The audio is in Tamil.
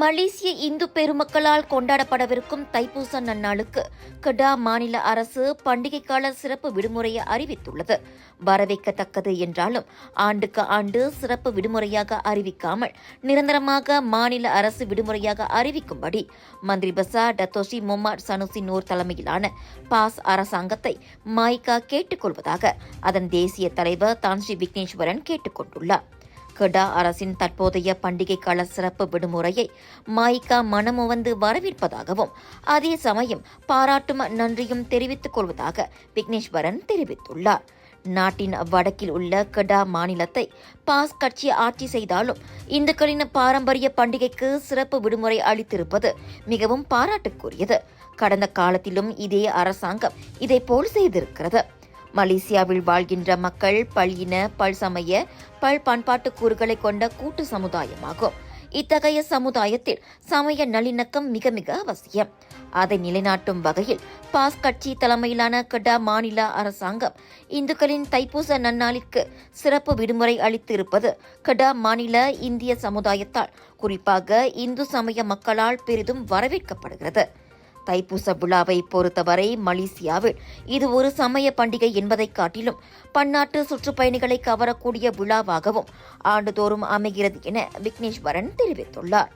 மலேசிய இந்து பெருமக்களால் கொண்டாடப்படவிருக்கும் தைப்பூச நன்னாளுக்கு கெடா மாநில அரசு பண்டிகை கால சிறப்பு விடுமுறையை அறிவித்துள்ளது. வரவேற்கத்தக்கது என்றாலும் ஆண்டுக்கு ஆண்டு சிறப்பு விடுமுறையாக அறிவிக்காமல் நிரந்தரமாக மாநில அரசு விடுமுறையாக அறிவிக்கும்படி மந்திரி பசார் டத்தோஷி முகமது சனுசி நூர் தலைமையிலான பாஸ் அரசாங்கத்தை மாய்கா கேட்டுக் கொள்வதாக அதன் தேசிய தலைவர் தான்ஸ்ரீ விக்னேஸ்வரன் கேட்டுக் கொண்டுள்ளார். கெடா அரசின் தற்போதைய பண்டிகை கால சிறப்பு விடுமுறையை மாய்கா மனமுவந்து வரவேற்பதாகவும் அதே சமயம் பாராட்டும் நன்றியும் தெரிவித்துக் கொள்வதாக விக்னேஸ்வரன் தெரிவித்துள்ளார். நாட்டின் வடக்கில் உள்ள கெடா மாநிலத்தை பாஸ் கட்சி ஆட்சி செய்தாலும் இந்துக்களின் பாரம்பரிய பண்டிகைக்கு சிறப்பு விடுமுறை அளித்திருப்பது மிகவும் பாராட்டுக்குரியது. கடந்த காலத்திலும் இதே அரசாங்கம் இதைப்போல் செய்திருக்கிறது. மலேசியாவில் வாழ்கின்ற மக்கள் பல்லின, பல்சமய, பண்பாட்டு கூறுகளை கொண்ட கூட்டு சமுதாயமாகும். இத்தகைய சமுதாயத்தில் சமய நல்லிணக்கம் மிக மிக அவசியம். அதை நிலைநாட்டும் வகையில் பாஸ் கட்சி தலைமையிலான கெடா மாநில அரசாங்கம் இந்துக்களின் தைப்பூச நன்னாளிற்கு சிறப்பு விடுமுறை அளித்து இருப்பது கெடா மாநில இந்திய சமுதாயத்தால், குறிப்பாக இந்து சமய மக்களால் பெரிதும் வரவேற்கப்படுகிறது. தைப்பூச விழாவை பொறுத்தவரை மலேசியாவில் இது ஒரு சமய பண்டிகை என்பதை காட்டிலும் பன்னாட்டு சுற்றுப்பயணிகளை கவரக்கூடிய விழாவாகவும் ஆண்டுதோறும் அமைகிறது என விக்னேஸ்வரன் தெரிவித்துள்ளார்.